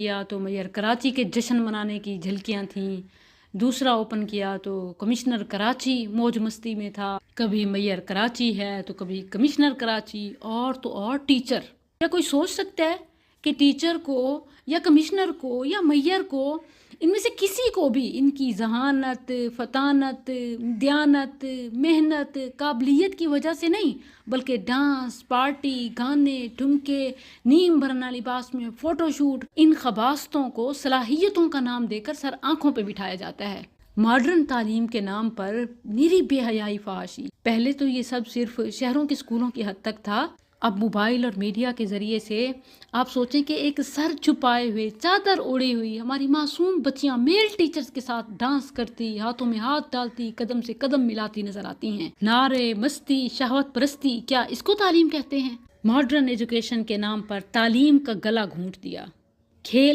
کیا تو میئر کراچی کے جشن منانے کی جھلکیاں تھیں، دوسرا اوپن کیا تو کمشنر کراچی موج مستی میں تھا، کبھی میئر کراچی ہے تو کبھی کمشنر کراچی، اور تو اور ٹیچر۔ کیا کوئی سوچ سکتا ہے کہ ٹیچر کو یا کمشنر کو یا میئر کو، ان میں سے کسی کو بھی ان کی ذہانت، فطانت، دیانت، محنت، قابلیت کی وجہ سے نہیں، بلکہ ڈانس، پارٹی، گانے، ٹھمکے، نیم بھرنا لباس میں فوٹو شوٹ، ان خباستوں کو صلاحیتوں کا نام دے کر سر آنکھوں پہ بٹھایا جاتا ہے۔ ماڈرن تعلیم کے نام پر میری بے حیائی فحاشی۔ پہلے تو یہ سب صرف شہروں کے اسکولوں کی حد تک تھا، اب موبائل اور میڈیا کے ذریعے سے آپ سوچیں کہ ایک سر چھپائے ہوئے، چادر اوڑھی ہوئی ہماری معصوم بچیاں میل ٹیچرز کے ساتھ ڈانس کرتی، ہاتھوں میں ہاتھ ڈالتی، قدم سے قدم ملاتی نظر آتی ہیں۔ نعرے، مستی، شہوت پرستی، کیا اس کو تعلیم کہتے ہیں؟ ماڈرن ایجوکیشن کے نام پر تعلیم کا گلا گھونٹ دیا۔ کھیل